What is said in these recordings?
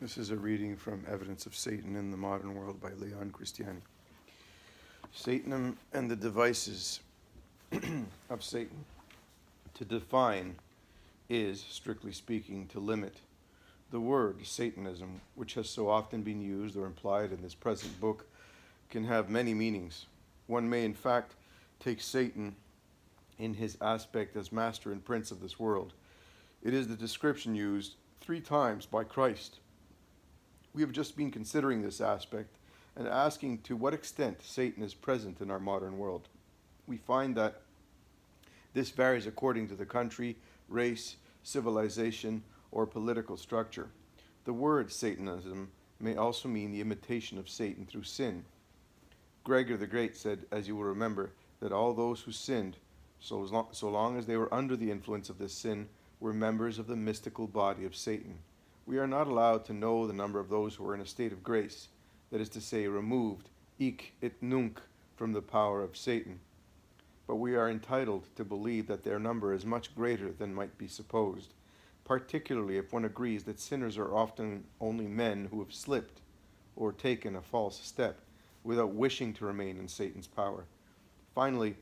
This is a reading from Evidence of Satan in the Modern World by Leon Christiani. Satanism and the devices of Satan. To define is, strictly speaking, to limit. The word Satanism, which has so often been used or implied in this present book, can have many meanings. One may, in fact, take Satan in his aspect as master and prince of this world. It is the description used 3 times by Christ. We have just been considering this aspect and asking to what extent Satan is present in our modern world. We find that this varies according to the country, race, civilization, or political structure. The word Satanism may also mean the imitation of Satan through sin. Gregor the Great said, as you will remember, that all those who sinned, so long as they were under the influence of this sin, were members of the mystical body of Satan. We are not allowed to know the number of those who are in a state of grace, that is to say, removed, hic et nunc, from the power of Satan. But we are entitled to believe that their number is much greater than might be supposed, particularly if one agrees that sinners are often only men who have slipped or taken a false step without wishing to remain in Satan's power. Finally,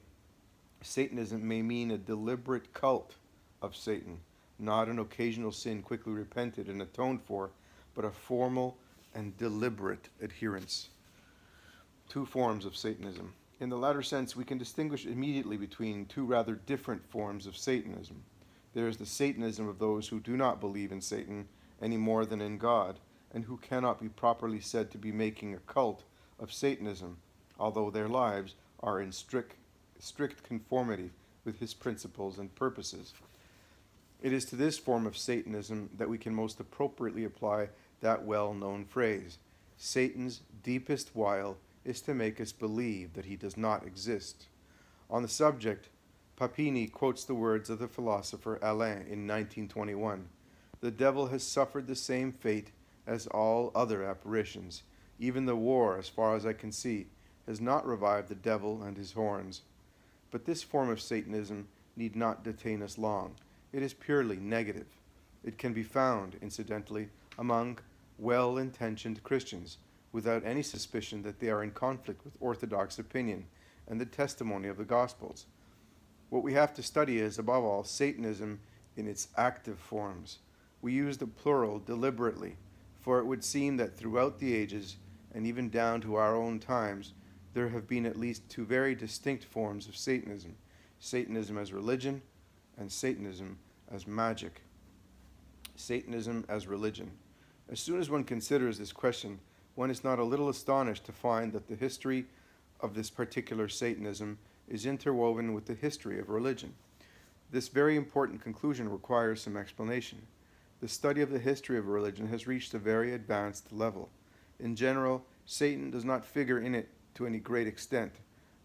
Satanism may mean a deliberate cult of Satan, not an occasional sin quickly repented and atoned for, but a formal and deliberate adherence. 2 forms of Satanism. In the latter sense, we can distinguish immediately between 2 rather different forms of Satanism. There is the Satanism of those who do not believe in Satan any more than in God, and who cannot be properly said to be making a cult of Satanism, although their lives are in strict conformity with his principles and purposes. It is to this form of Satanism that we can most appropriately apply that well-known phrase, Satan's deepest wile is to make us believe that he does not exist. On the subject, Papini quotes the words of the philosopher Alain in 1921. The devil has suffered the same fate as all other apparitions. Even the war, as far as I can see, has not revived the devil and his horns. But this form of Satanism need not detain us long. It is purely negative. It can be found, incidentally, among well-intentioned Christians, without any suspicion that they are in conflict with orthodox opinion and the testimony of the Gospels. What we have to study is, above all, Satanism in its active forms. We use the plural deliberately, for it would seem that throughout the ages, and even down to our own times, there have been at least 2 very distinct forms of Satanism: Satanism as religion and Satanism as magic. Satanism as religion. As soon as one considers this question, one is not a little astonished to find that the history of this particular Satanism is interwoven with the history of religion. This very important conclusion requires some explanation. The study of the history of religion has reached a very advanced level. In general, Satan does not figure in it to any great extent.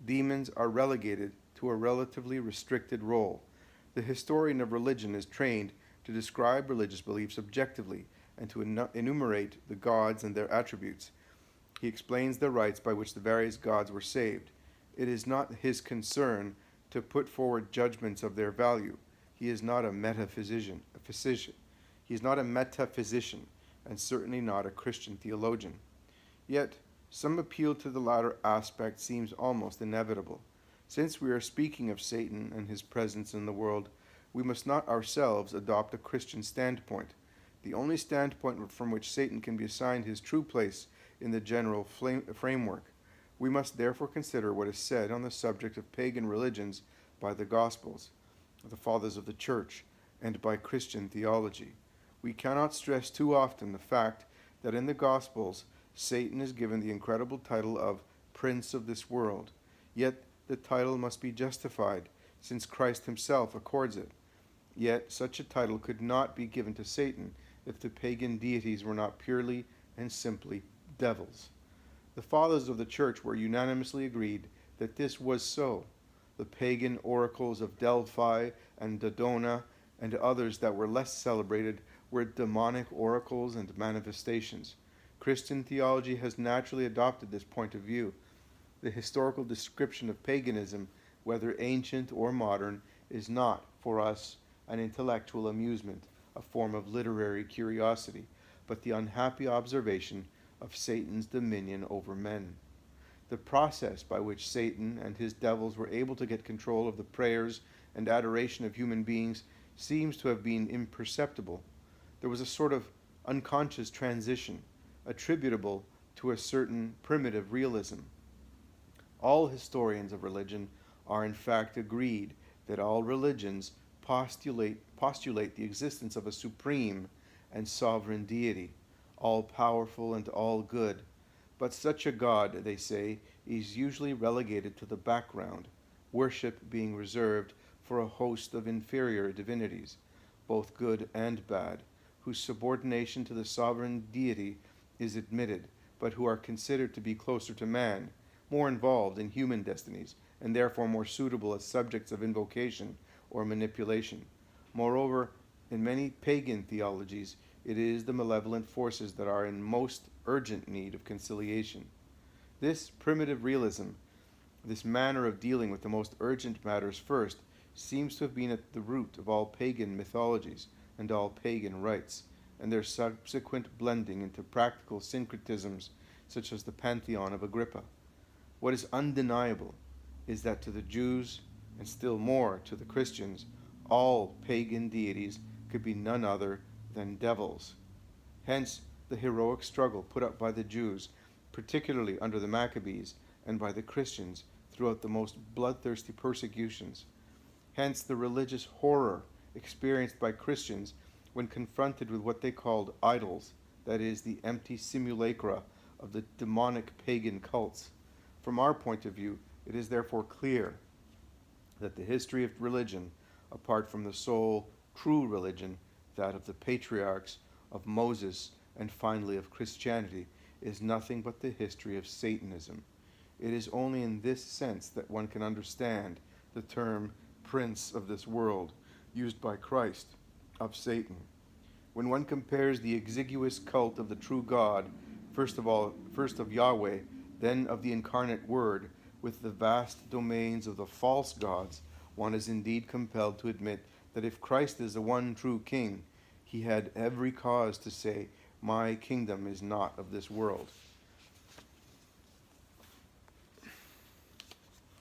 Demons are relegated to a relatively restricted role. The historian of religion is trained to describe religious beliefs objectively and to enumerate the gods and their attributes. He explains the rites by which the various gods were saved. It is not his concern to put forward judgments of their value. He is not a metaphysician. He is not a metaphysician, and certainly not a Christian theologian. Yet, some appeal to the latter aspect seems almost inevitable. Since we are speaking of Satan and his presence in the world, we must not ourselves adopt a Christian standpoint. The only standpoint from which Satan can be assigned his true place in the general framework. We must therefore consider what is said on the subject of pagan religions by the Gospels, the Fathers of the Church, and by Christian theology. We cannot stress too often the fact that in the Gospels, Satan is given the incredible title of Prince of this world, yet the title must be justified, since Christ himself accords it. Yet such a title could not be given to Satan if the pagan deities were not purely and simply devils. The Fathers of the Church were unanimously agreed that this was so. The pagan oracles of Delphi and Dodona and others that were less celebrated were demonic oracles and manifestations. Christian theology has naturally adopted this point of view. The historical description of paganism, whether ancient or modern, is not, for us, an intellectual amusement, a form of literary curiosity, but the unhappy observation of Satan's dominion over men. The process by which Satan and his devils were able to get control of the prayers and adoration of human beings seems to have been imperceptible. There was a sort of unconscious transition, attributable to a certain primitive realism. All historians of religion are in fact agreed that all religions postulate the existence of a supreme and sovereign deity, all powerful and all good. But such a God, they say, is usually relegated to the background, worship being reserved for a host of inferior divinities, both good and bad, whose subordination to the sovereign deity is admitted, but who are considered to be closer to man, more involved in human destinies, and therefore more suitable as subjects of invocation or manipulation. Moreover, in many pagan theologies, it is the malevolent forces that are in most urgent need of conciliation. This primitive realism, this manner of dealing with the most urgent matters first, seems to have been at the root of all pagan mythologies and all pagan rites, and their subsequent blending into practical syncretisms such as the pantheon of Agrippa. What is undeniable is that to the Jews, and still more to the Christians, all pagan deities could be none other than devils. Hence, the heroic struggle put up by the Jews, particularly under the Maccabees, and by the Christians throughout the most bloodthirsty persecutions. Hence, the religious horror experienced by Christians when confronted with what they called idols, that is, the empty simulacra of the demonic pagan cults. From our point of view, it is therefore clear that the history of religion, apart from the sole true religion, that of the patriarchs, of Moses, and finally of Christianity, is nothing but the history of Satanism. It is only in this sense that one can understand the term prince of this world, used by Christ, of Satan. When one compares the exiguous cult of the true God, first of Yahweh, then of the incarnate Word, with the vast domains of the false gods, one is indeed compelled to admit that if Christ is the one true King, he had every cause to say, "My kingdom is not of this world."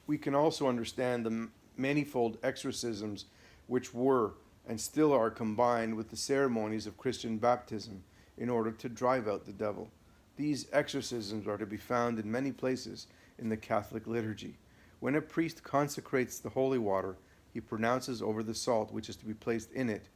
We can also understand the manifold exorcisms which were and still are combined with the ceremonies of Christian baptism in order to drive out the devil. These exorcisms are to be found in many places in the Catholic liturgy. When a priest consecrates the holy water, he pronounces over the salt which is to be placed in it,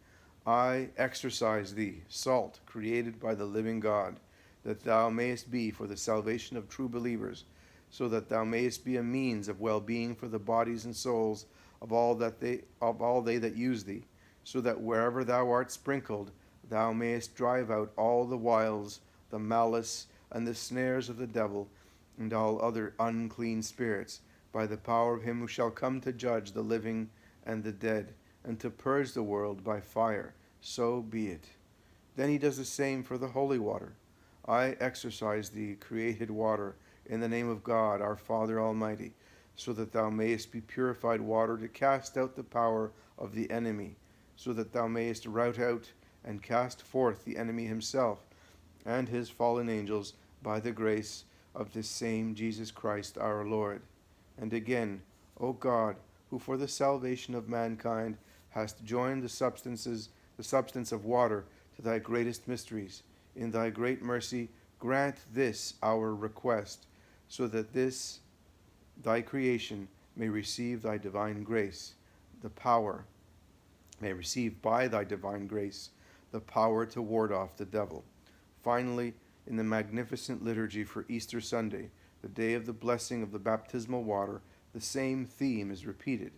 "I exorcise thee, salt, created by the living God, that thou mayest be for the salvation of true believers, so that thou mayest be a means of well-being for the bodies and souls of all they that use thee, so that wherever thou art sprinkled, thou mayest drive out all the wiles, the malice, and the snares of the devil, and all other unclean spirits, by the power of him who shall come to judge the living and the dead, and to purge the world by fire. So be it." Then he does the same for the holy water. "I exorcise thee, created water, in the name of God, our Father Almighty, so that thou mayest be purified water to cast out the power of the enemy, so that thou mayest rout out and cast forth the enemy himself and his fallen angels by the grace of this same Jesus Christ our Lord." And again, "O God, who for the salvation of mankind hast joined the substance of water to thy greatest mysteries, in thy great mercy grant this our request, so that this thy creation may receive thy divine grace, may receive by thy divine grace the power to ward off the devil." Finally, in the magnificent liturgy for Easter Sunday, the day of the blessing of the baptismal water, the same theme is repeated.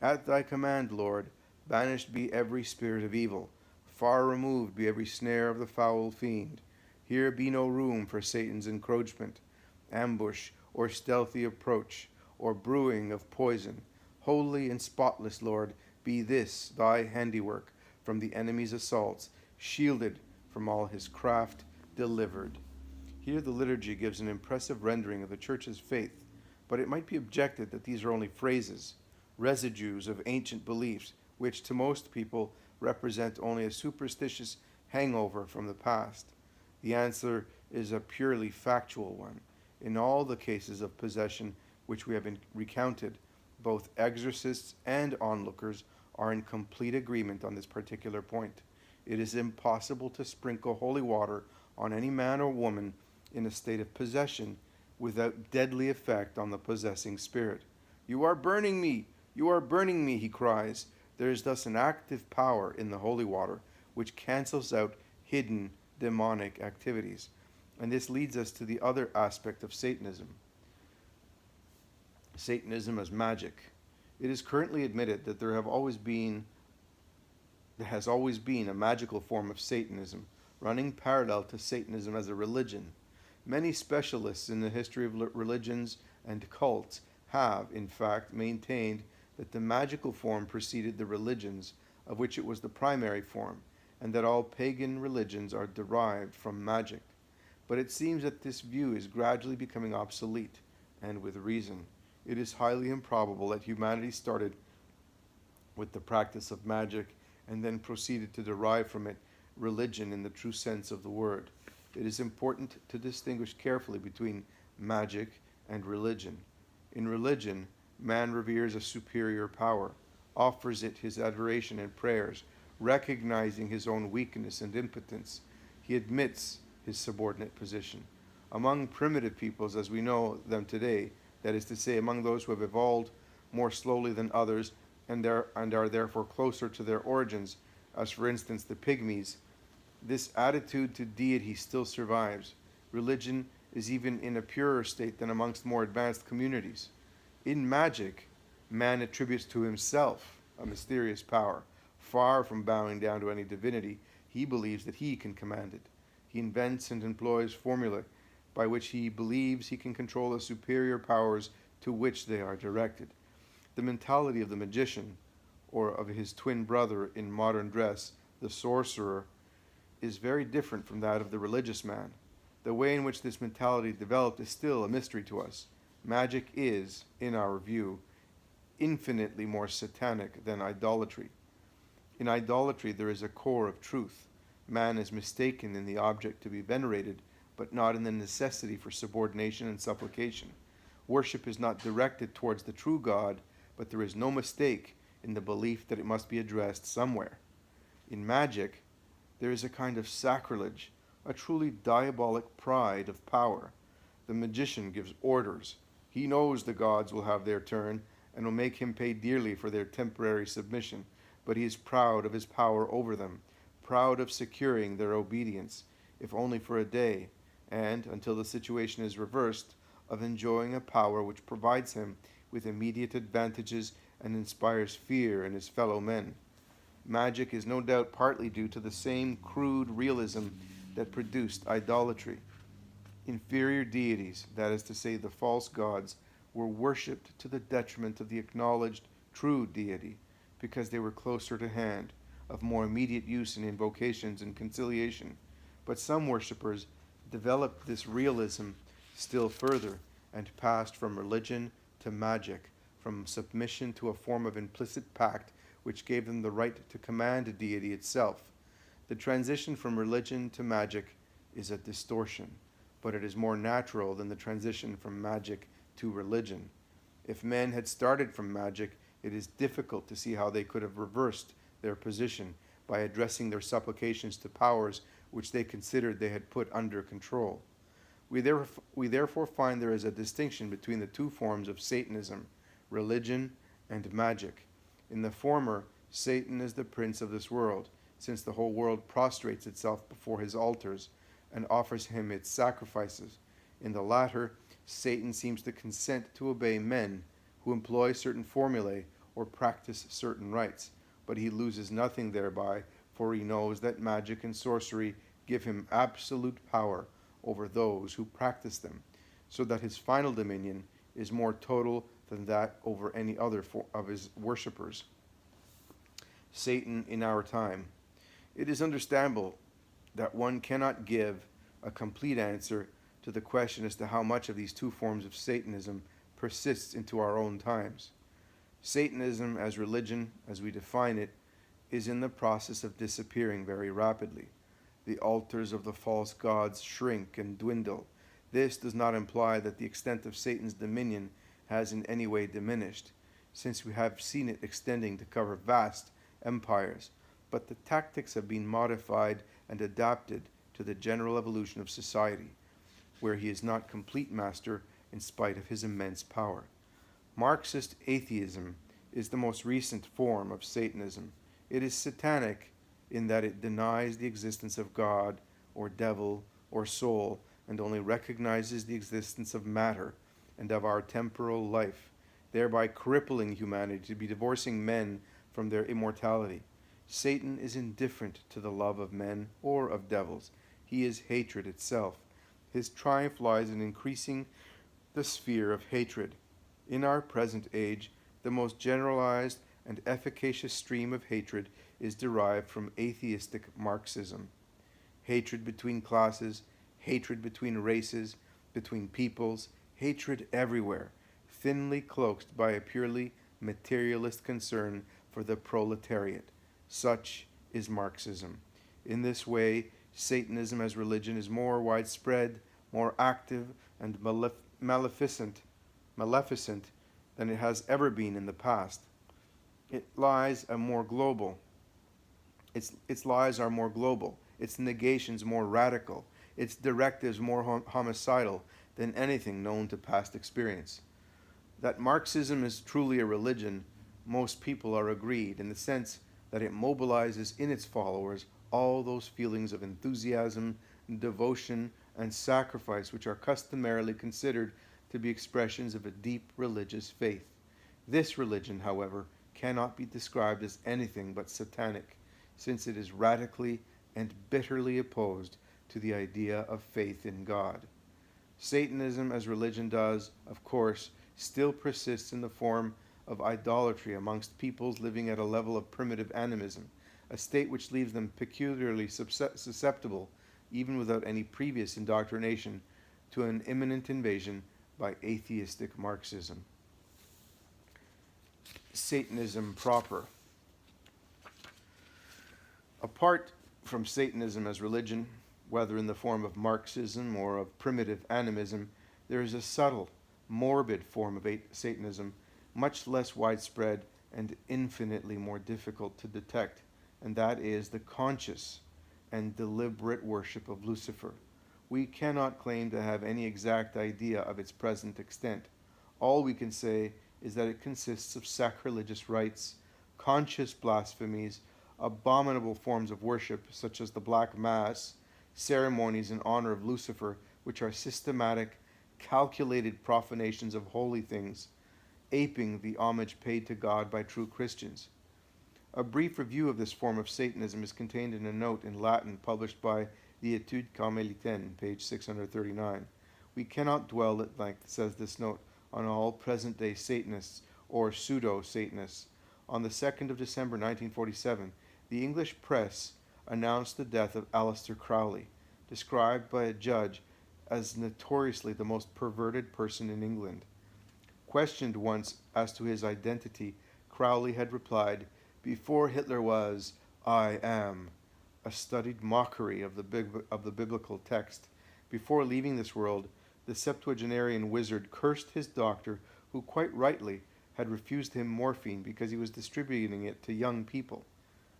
"At thy command, Lord, banished be every spirit of evil, far removed be every snare of the foul fiend. Here be no room for Satan's encroachment, ambush, or stealthy approach, or brewing of poison. Holy and spotless, Lord, be this thy handiwork from the enemy's assaults, shielded from all his craft, delivered." Here the liturgy gives an impressive rendering of the Church's faith, but it might be objected that these are only phrases, residues of ancient beliefs, which to most people represent only a superstitious hangover from the past. The answer is a purely factual one. In all the cases of possession which we have recounted, both exorcists and onlookers are in complete agreement on this particular point. It is impossible to sprinkle holy water on any man or woman in a state of possession without deadly effect on the possessing spirit. "You are burning me! You are burning me!" he cries. There is thus an active power in the holy water which cancels out hidden demonic activities. And this leads us to the other aspect of Satanism. Satanism as magic. It is currently admitted that there has always been a magical form of Satanism, running parallel to Satanism as a religion. Many specialists in the history of religions and cults have, in fact, maintained that the magical form preceded the religions, of which it was the primary form, and that all pagan religions are derived from magic. But it seems that this view is gradually becoming obsolete, and with reason. It is highly improbable that humanity started with the practice of magic and then proceeded to derive from it religion in the true sense of the word. It is important to distinguish carefully between magic and religion. In religion, man reveres a superior power, offers it his adoration and prayers, recognizing his own weakness and impotence. He admits his subordinate position. Among primitive peoples as we know them today, that is to say, among those who have evolved more slowly than others and are therefore closer to their origins, as for instance the Pygmies, this attitude to deity still survives. Religion is even in a purer state than amongst more advanced communities. In magic, man attributes to himself a mysterious power. Far from bowing down to any divinity, he believes that he can command it. He invents and employs formulae by which he believes he can control the superior powers to which they are directed. The mentality of the magician, or of his twin brother in modern dress, the sorcerer, is very different from that of the religious man. The way in which this mentality developed is still a mystery to us. Magic is, in our view, infinitely more satanic than idolatry. In idolatry there is a core of truth. Man is mistaken in the object to be venerated, but not in the necessity for subordination and supplication. Worship is not directed towards the true God, but there is no mistake in the belief that it must be addressed somewhere. In magic, there is a kind of sacrilege, a truly diabolic pride of power. The magician gives orders. He knows the gods will have their turn and will make him pay dearly for their temporary submission, but he is proud of his power over them, proud of securing their obedience, if only for a day, and, until the situation is reversed, of enjoying a power which provides him with immediate advantages and inspires fear in his fellow men. Magic is no doubt partly due to the same crude realism that produced idolatry. Inferior deities, that is to say the false gods, were worshipped to the detriment of the acknowledged true deity, because they were closer to hand, of more immediate use in invocations and conciliation. But some worshippers developed this realism still further and passed from religion to magic, from submission to a form of implicit pact which gave them the right to command a deity itself. The transition from religion to magic is a distortion, but it is more natural than the transition from magic to religion. If men had started from magic, it is difficult to see how they could have reversed their position by addressing their supplications to powers which they considered they had put under control. We therefore find there is a distinction between the two forms of Satanism, religion and magic. In the former, Satan is the prince of this world, since the whole world prostrates itself before his altars and offers him its sacrifices. In the latter, Satan seems to consent to obey men who employ certain formulae or practice certain rites, but he loses nothing thereby, for he knows that magic and sorcery give him absolute power over those who practice them, so that his final dominion is more total than that over any other of his worshippers. Satan in our time. It is understandable that one cannot give a complete answer to the question as to how much of these two forms of Satanism persists into our own times. Satanism as religion, as we define it, is in the process of disappearing very rapidly. The altars of the false gods shrink and dwindle. This does not imply that the extent of Satan's dominion has in any way diminished, since we have seen it extending to cover vast empires, but the tactics have been modified and adapted to the general evolution of society, where he is not complete master in spite of his immense power. Marxist atheism is the most recent form of Satanism. It is satanic in that it denies the existence of God or devil or soul and only recognizes the existence of matter and of our temporal life, thereby crippling humanity to be divorcing men from their immortality. Satan is indifferent to the love of men or of devils. He is hatred itself. His triumph lies in increasing the sphere of hatred. In our present age, the most generalized and efficacious stream of hatred is derived from atheistic Marxism. Hatred between classes, hatred between races, between peoples, hatred everywhere, thinly cloaked by a purely materialist concern for the proletariat. Such is Marxism. In this way, Satanism as religion is more widespread, more active, and maleficent than it has ever been in the past. Its lies are more global. Its lies are more global. Its negations more radical. Its directives more homicidal than anything known to past experience. That Marxism is truly a religion, most people are agreed in the sense that it mobilizes in its followers all those feelings of enthusiasm, devotion, and sacrifice which are customarily considered to be expressions of a deep religious faith. This religion, however, cannot be described as anything but satanic, since it is radically and bitterly opposed to the idea of faith in God. Satanism as religion does, of course, still persists in the form of idolatry amongst peoples living at a level of primitive animism, a state which leaves them peculiarly susceptible, even without any previous indoctrination, to an imminent invasion by atheistic Marxism. Satanism proper. Apart from Satanism as religion, whether in the form of Marxism or of primitive animism, there is a subtle, morbid form of Satanism, much less widespread and infinitely more difficult to detect, and that is the conscious and deliberate worship of Lucifer. We cannot claim to have any exact idea of its present extent. All we can say is that it consists of sacrilegious rites, conscious blasphemies, abominable forms of worship such as the Black Mass, ceremonies in honor of Lucifer, which are systematic, calculated profanations of holy things, aping the homage paid to God by true Christians. A brief review of this form of Satanism is contained in a note in Latin published by the Études Carmélitaines, page 639. We cannot dwell at length, says this note, on all present-day Satanists or pseudo-Satanists. On the 2nd of December 1947, the English press announced the death of Aleister Crowley, described by a judge as notoriously the most perverted person in England. Questioned once as to his identity, Crowley had replied, "Before Hitler was, I am," a studied mockery of the biblical text. Before leaving this world, the septuagenarian wizard cursed his doctor, who quite rightly had refused him morphine because he was distributing it to young people.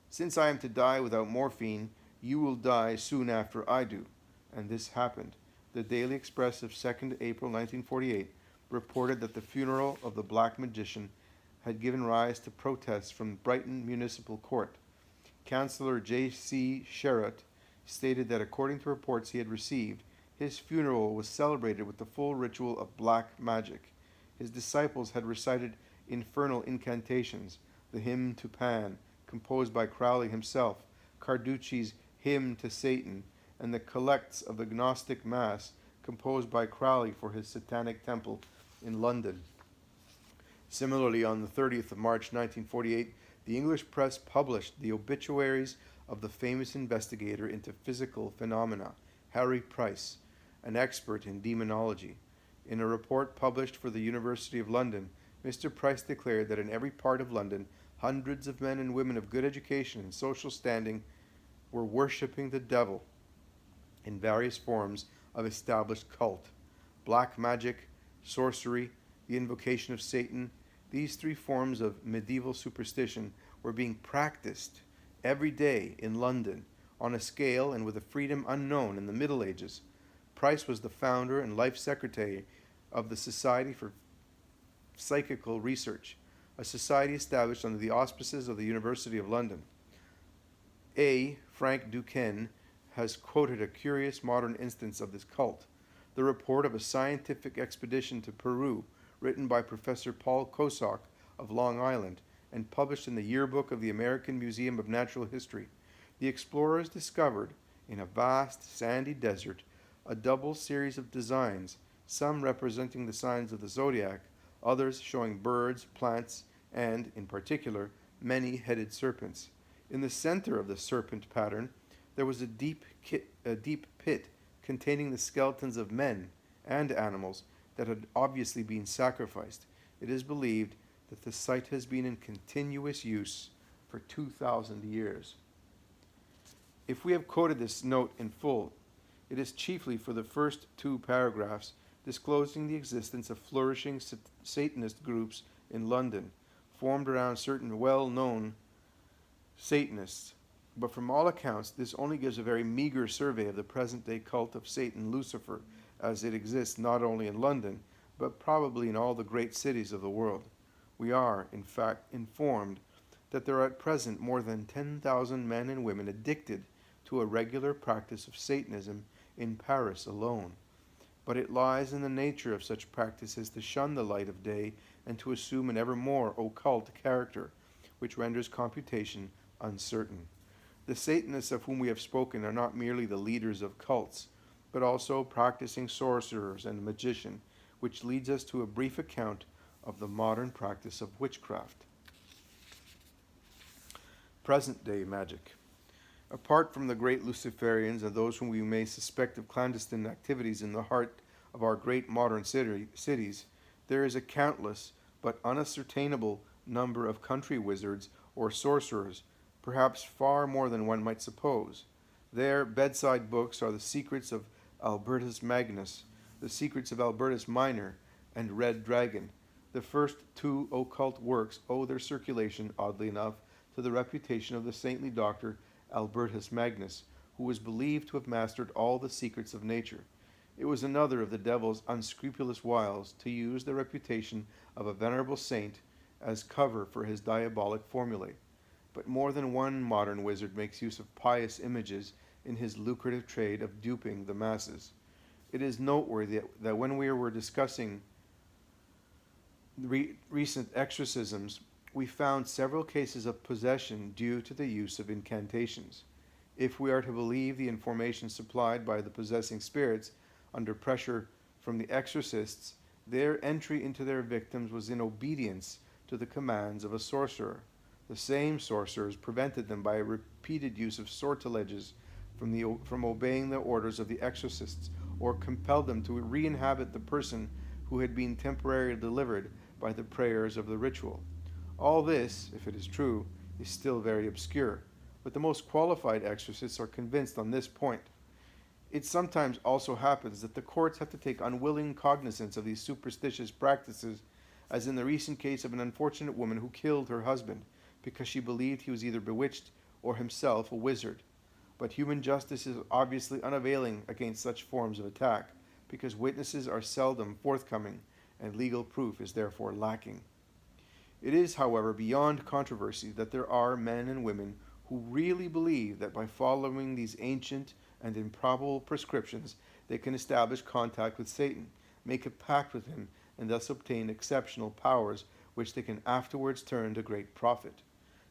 "Since I am to die without morphine, you will die soon after I do." And this happened. The Daily Express of 2nd April 1948 reported that the funeral of the black magician had given rise to protests from Brighton Municipal Court. Councillor J.C. Sherratt stated that according to reports he had received, his funeral was celebrated with the full ritual of black magic. His disciples had recited infernal incantations, the hymn to Pan, composed by Crowley himself, Carducci's hymn to Satan, and the collects of the Gnostic Mass, composed by Crowley for his satanic temple in London. Similarly, on the 30th of March 1948, the English press published the obituaries of the famous investigator into physical phenomena, Harry Price, an expert in demonology. In a report published for the University of London, Mr. Price declared that in every part of London, hundreds of men and women of good education and social standing were worshipping the devil. in various forms of established cult: black magic, sorcery, the invocation of Satan. These three forms of medieval superstition were being practiced every day in London on a scale and with a freedom unknown in the Middle Ages. Price was the founder and life secretary of the Society for Psychical Research, a society established under the auspices of the University of London. A. Frank Duquesne has quoted a curious modern instance of this cult: the report of a scientific expedition to Peru, written by Professor Paul Kosok of Long Island and published in the Yearbook of the American Museum of Natural History. The explorers discovered, in a vast sandy desert, a double series of designs, some representing the signs of the zodiac, others showing birds, plants, and, in particular, many-headed serpents. In the center of the serpent pattern, there was a deep pit containing the skeletons of men and animals that had obviously been sacrificed. It is believed that the site has been in continuous use for 2,000 years. If we have quoted this note in full, it is chiefly for the first two paragraphs disclosing the existence of flourishing Satanist groups in London, formed around certain well-known Satanists. But from all accounts, this only gives a very meager survey of the present-day cult of Satan Lucifer, as it exists not only in London, but probably in all the great cities of the world. We are, in fact, informed that there are at present more than 10,000 men and women addicted to a regular practice of Satanism in Paris alone. But it lies in the nature of such practices to shun the light of day and to assume an ever more occult character, which renders computation uncertain. The Satanists of whom we have spoken are not merely the leaders of cults, but also practicing sorcerers and magicians, which leads us to a brief account of the modern practice of witchcraft. Present-day magic. Apart from the great Luciferians and those whom we may suspect of clandestine activities in the heart of our great modern cities, there is a countless but unascertainable number of country wizards or sorcerers, perhaps far more than one might suppose. Their bedside books are the secrets of Albertus Magnus, the secrets of Albertus Minor, and Red Dragon. The first two occult works owe their circulation, oddly enough, to the reputation of the saintly doctor Albertus Magnus, who was believed to have mastered all the secrets of nature. It was another of the devil's unscrupulous wiles to use the reputation of a venerable saint as cover for his diabolic formulae. But more than one modern wizard makes use of pious images in his lucrative trade of duping the masses. It is noteworthy that when we were discussing recent exorcisms, we found several cases of possession due to the use of incantations. If we are to believe the information supplied by the possessing spirits under pressure from the exorcists, their entry into their victims was in obedience to the commands of a sorcerer. The same sorcerers prevented them by a repeated use of sortileges from obeying the orders of the exorcists, or compelled them to re-inhabit the person who had been temporarily delivered by the prayers of the ritual. All this, if it is true, is still very obscure, but the most qualified exorcists are convinced on this point. It sometimes also happens that the courts have to take unwilling cognizance of these superstitious practices, as in the recent case of an unfortunate woman who killed her husband because she believed he was either bewitched or himself a wizard. But human justice is obviously unavailing against such forms of attack, because witnesses are seldom forthcoming and legal proof is therefore lacking. It is, however, beyond controversy that there are men and women who really believe that by following these ancient and improbable prescriptions, they can establish contact with Satan, make a pact with him, and thus obtain exceptional powers which they can afterwards turn to great profit.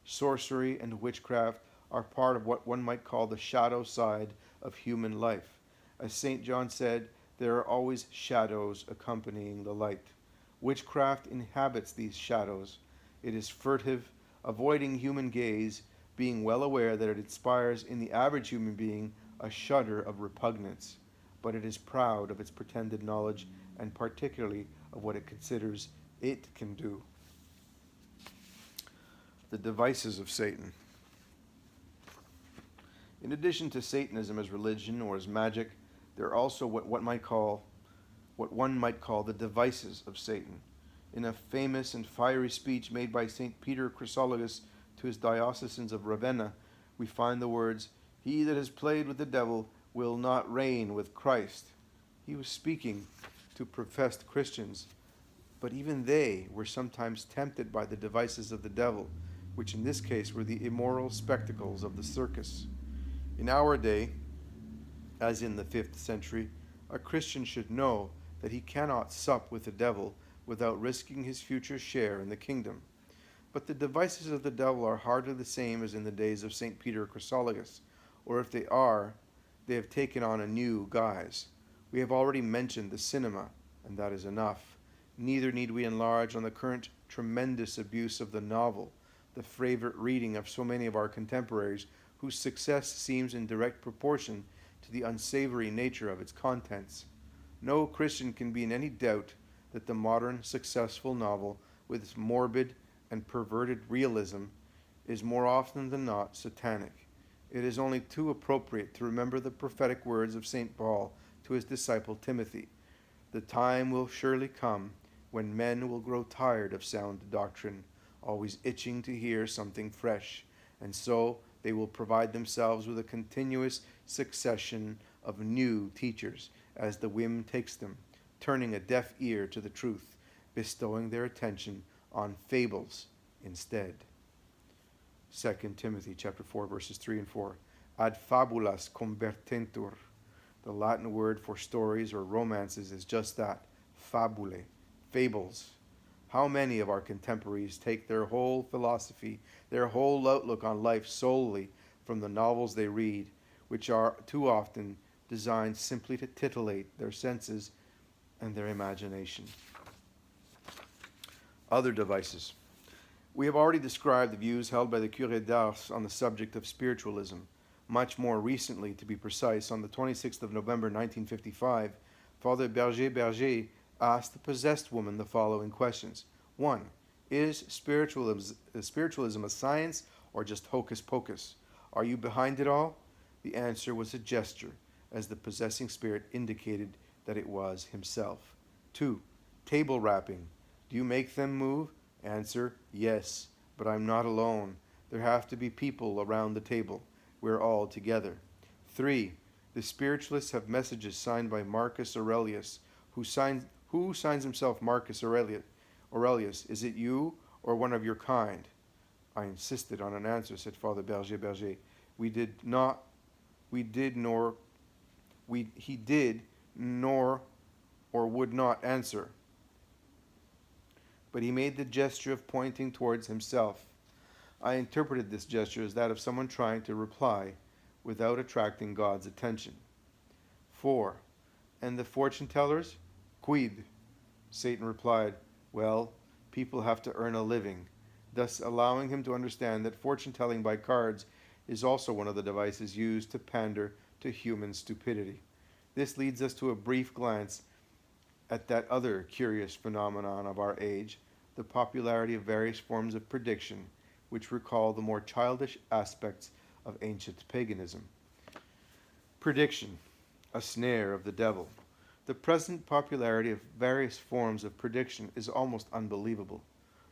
Sorcery and witchcraft are part of what one might call the shadow side of human life. As St. John said, there are always shadows accompanying the light. Witchcraft inhabits these shadows. It is furtive, avoiding human gaze, being well aware that it inspires in the average human being a shudder of repugnance, but it is proud of its pretended knowledge and particularly of what it considers it can do. The devices of Satan. In addition to Satanism as religion or as magic, there are also what one might call the devices of Satan. In a famous and fiery speech made by St. Peter Chrysologus to his diocesans of Ravenna, we find the words, "He that has played with the devil will not reign with Christ." He was speaking to professed Christians, but even they were sometimes tempted by the devices of the devil, which in this case were the immoral spectacles of the circus. In our day, as in the 5th century, a Christian should know that he cannot sup with the devil without risking his future share in the kingdom. But the devices of the devil are hardly the same as in the days of St. Peter Chrysologus, or if they are, they have taken on a new guise. We have already mentioned the cinema, and that is enough. Neither need we enlarge on the current tremendous abuse of the novel, the favorite reading of so many of our contemporaries, whose success seems in direct proportion to the unsavory nature of its contents. No Christian can be in any doubt that the modern successful novel, with its morbid and perverted realism, is more often than not satanic. It is only too appropriate to remember the prophetic words of St. Paul to his disciple Timothy. The time will surely come when men will grow tired of sound doctrine, always itching to hear something fresh, and so they will provide themselves with a continuous succession of new teachers as the whim takes them, turning a deaf ear to the truth, bestowing their attention on fables instead. 2 Timothy chapter 4, verses 3 and 4. Ad fabulas convertentur. The Latin word for stories or romances is just that, fabulae, fables. How many of our contemporaries take their whole philosophy, their whole outlook on life solely from the novels they read, which are too often designed simply to titillate their senses and their imagination. Other devices. We have already described the views held by the Curé d'Ars on the subject of spiritualism. Much more recently, to be precise, on the 26th of November 1955, Father Berger asked the possessed woman the following questions. 1. Is spiritualism a science or just hocus pocus? Are you behind it all? The answer was a gesture, as the possessing spirit indicated that it was himself. 2. Table rapping. Do you make them move? Answer, yes, but I'm not alone. There have to be people around the table. We're all together. 3. The spiritualists have messages signed by Marcus Aurelius. Who signs himself Marcus Aurelius? Is it you or one of your kind? I insisted on an answer, said Father Berger. He did nor or would not answer. But he made the gesture of pointing towards himself. I interpreted this gesture as that of someone trying to reply without attracting God's attention. 4. And the fortune tellers? Quid? Satan replied, well, people have to earn a living, thus allowing him to understand that fortune telling by cards is also one of the devices used to pander to human stupidity. This leads us to a brief glance at that other curious phenomenon of our age, the popularity of various forms of prediction, which recall the more childish aspects of ancient paganism. Prediction, a snare of the devil. The present popularity of various forms of prediction is almost unbelievable.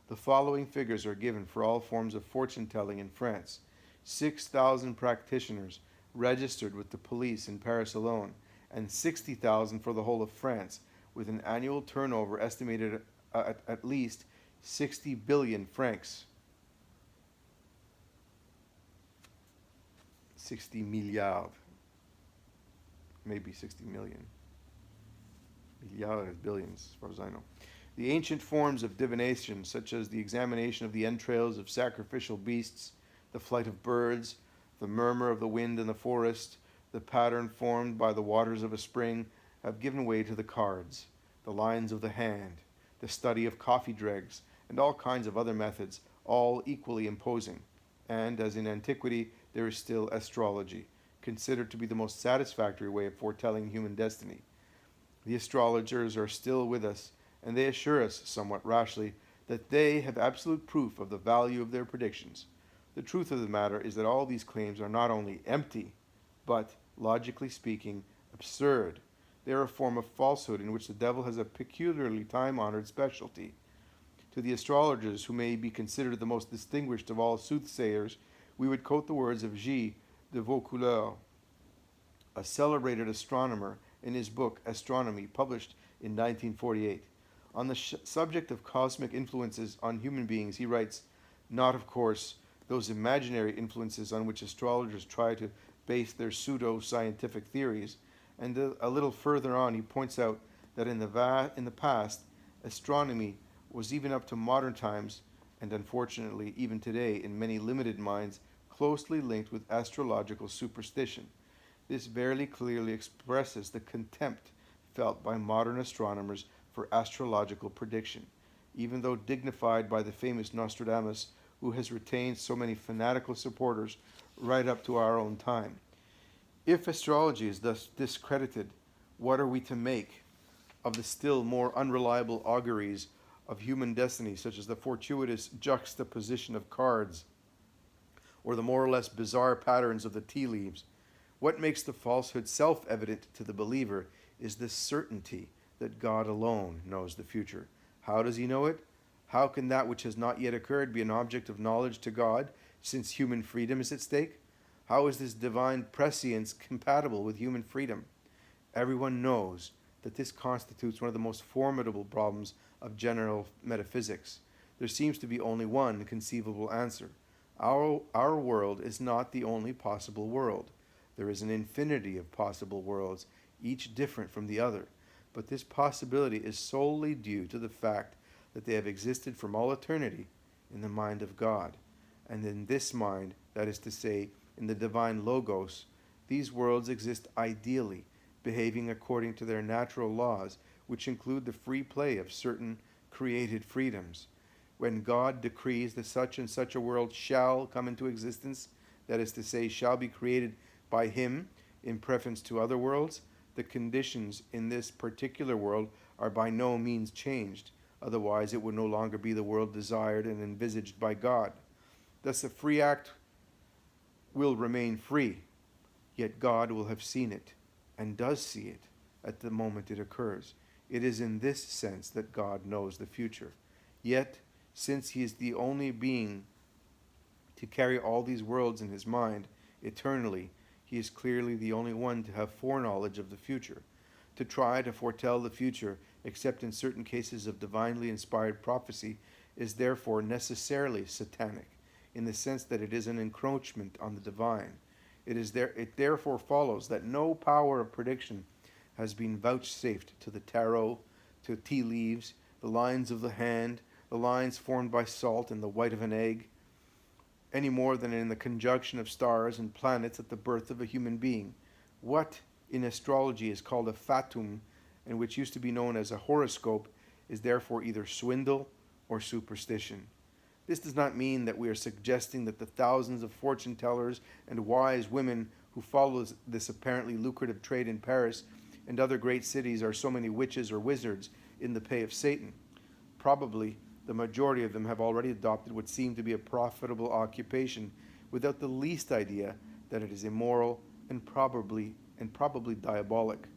The following figures are given for all forms of fortune-telling in France. 6,000 practitioners registered with the police in Paris alone, and 60,000 for the whole of France, with an annual turnover estimated at least 60 billion francs. 60 milliards. Maybe 60 million. Milliard is billions, as far as I know. The ancient forms of divination, such as the examination of the entrails of sacrificial beasts, the flight of birds, the murmur of the wind in the forest, the pattern formed by the waters of a spring, have given way to the cards, the lines of the hand, the study of coffee dregs, and all kinds of other methods, all equally imposing. And, as in antiquity, there is still astrology, considered to be the most satisfactory way of foretelling human destiny. The astrologers are still with us, and they assure us, somewhat rashly, that they have absolute proof of the value of their predictions. The truth of the matter is that all these claims are not only empty, but, logically speaking, absurd. They are a form of falsehood in which the devil has a peculiarly time-honored specialty. To the astrologers, who may be considered the most distinguished of all soothsayers, we would quote the words of Gilles de Vaucouleurs, a celebrated astronomer, in his book Astronomy, published in 1948. On the subject of cosmic influences on human beings, he writes, not, of course, those imaginary influences on which astrologers try to base their pseudo-scientific theories. And a little further on, he points out that in the past, astronomy was, even up to modern times, and unfortunately even today in many limited minds, closely linked with astrological superstition. This very clearly expresses the contempt felt by modern astronomers for astrological prediction, even though dignified by the famous Nostradamus, who has retained so many fanatical supporters right up to our own time. If astrology is thus discredited, what are we to make of the still more unreliable auguries of human destiny, such as the fortuitous juxtaposition of cards, or the more or less bizarre patterns of the tea leaves? What makes the falsehood self-evident to the believer is the certainty that God alone knows the future. How does he know it? How can that which has not yet occurred be an object of knowledge to God, since human freedom is at stake? How is this divine prescience compatible with human freedom? Everyone knows that this constitutes one of the most formidable problems of general metaphysics. There seems to be only one conceivable answer. Our world is not the only possible world. There is an infinity of possible worlds, each different from the other, but this possibility is solely due to the fact that they have existed from all eternity in the mind of God. And in this mind, that is to say, in the divine Logos, these worlds exist ideally, behaving according to their natural laws, which include the free play of certain created freedoms. When God decrees that such and such a world shall come into existence, that is to say, shall be created by him in preference to other worlds, the conditions in this particular world are by no means changed. Otherwise, it would no longer be the world desired and envisaged by God. Thus, a free act will remain free, yet God will have seen it, and does see it, at the moment it occurs. It is in this sense that God knows the future. Yet, since he is the only being to carry all these worlds in his mind eternally, he is clearly the only one to have foreknowledge of the future. To try to foretell the future, except in certain cases of divinely inspired prophecy, is therefore necessarily satanic, in the sense that it is an encroachment on the divine. It therefore follows that no power of prediction has been vouchsafed to the tarot, to tea leaves, the lines of the hand, the lines formed by salt and the white of an egg, any more than in the conjunction of stars and planets at the birth of a human being. What in astrology is called a fatum, and which used to be known as a horoscope, is therefore either swindle or superstition. This does not mean that we are suggesting that the thousands of fortune tellers and wise women who follow this apparently lucrative trade in Paris and other great cities are so many witches or wizards in the pay of Satan. Probably the majority of them have already adopted what seemed to be a profitable occupation without the least idea that it is immoral and probably diabolic.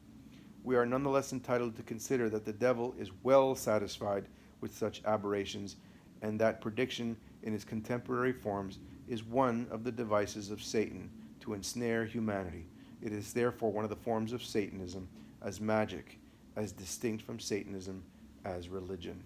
We are nonetheless entitled to consider that the devil is well satisfied with such aberrations, and that prediction in its contemporary forms is one of the devices of Satan to ensnare humanity. It is therefore one of the forms of Satanism as magic, as distinct from Satanism as religion.